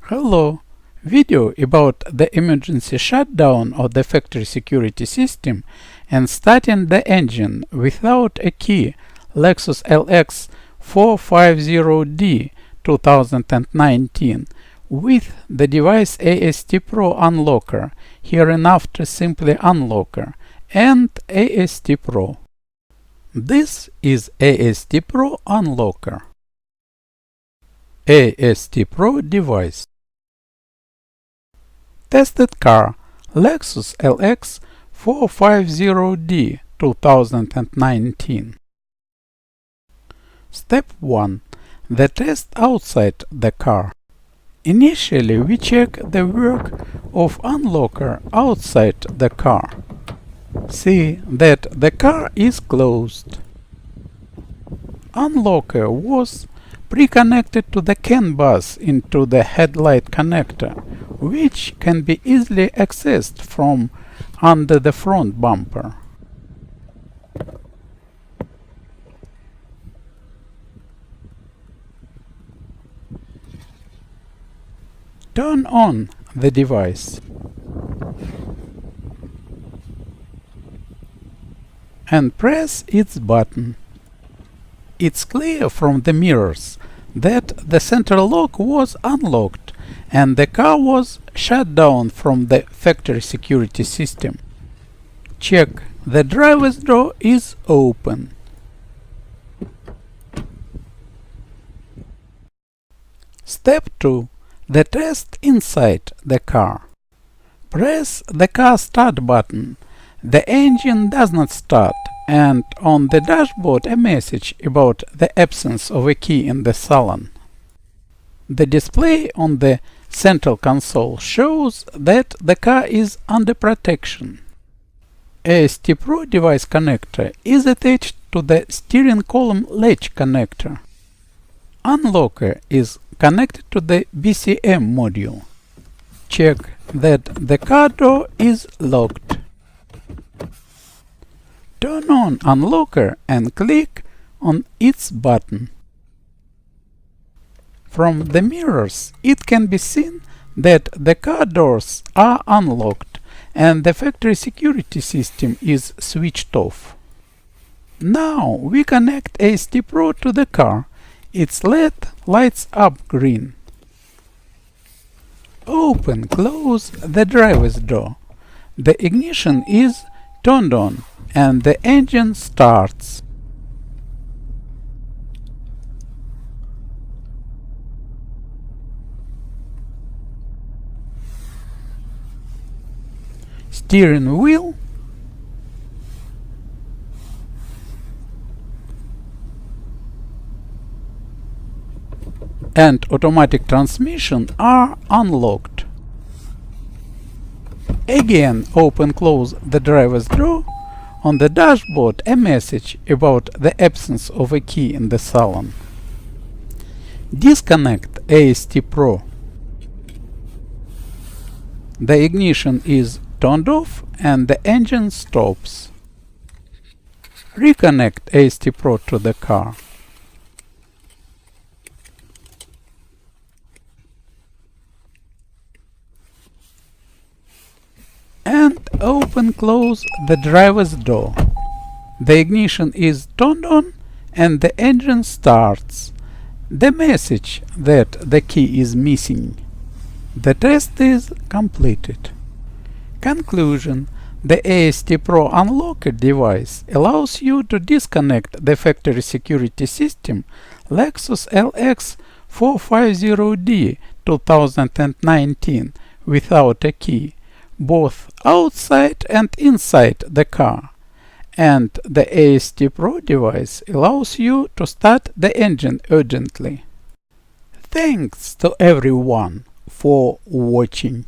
Hello! Video about the emergency shutdown of the factory security system and starting the engine without a key. Lexus LX 450D 2019 with the device AST Pro Unlocker, hereinafter simply Unlocker, and AST Pro. This is AST Pro Unlocker. AST Pro device. Tested car Lexus LX 450D 2019. Step 1. The test outside the car. Initially, we check the work of unlocker outside the car. See that the car is closed. Unlocker was pre-connected to the CAN bus into the headlight connector, which can be easily accessed from under the front bumper. Turn on the device and press its button. It's clear from the mirrors that the central lock was unlocked and the car was shut down from the factory security system. Check the driver's door is open. Step 2. The test inside the car. Press the car start button. The engine does not start, and on the dashboard a message about the absence of a key in the salon. The display on the central console shows that the car is under protection. AST Pro device connector is attached to the steering column latch connector. Unlocker is connected to the BCM module. Check that the car door is locked. Turn on Unlocker and click on its button. From the mirrors, it can be seen that the car doors are unlocked and the factory security system is switched off. Now we connect AST Pro to the car. Its LED lights up green. Close the driver's door. The ignition is turned on and the engine starts. Steering wheel and automatic transmission are unlocked. Again, close the driver's door. On the dashboard, a message about the absence of a key in the salon. Disconnect AST Pro. The ignition is turned off and the engine stops. Reconnect AST Pro to the car. And close the driver's door. The ignition is turned on and the engine starts. The message that the key is missing. The test is completed. Conclusion: the AST Pro Unlocker device allows you to disconnect the factory security system Lexus LX 450D 2019 without a key, both outside and inside the car, and the AST Pro device allows you to start the engine urgently. Thanks to everyone for watching.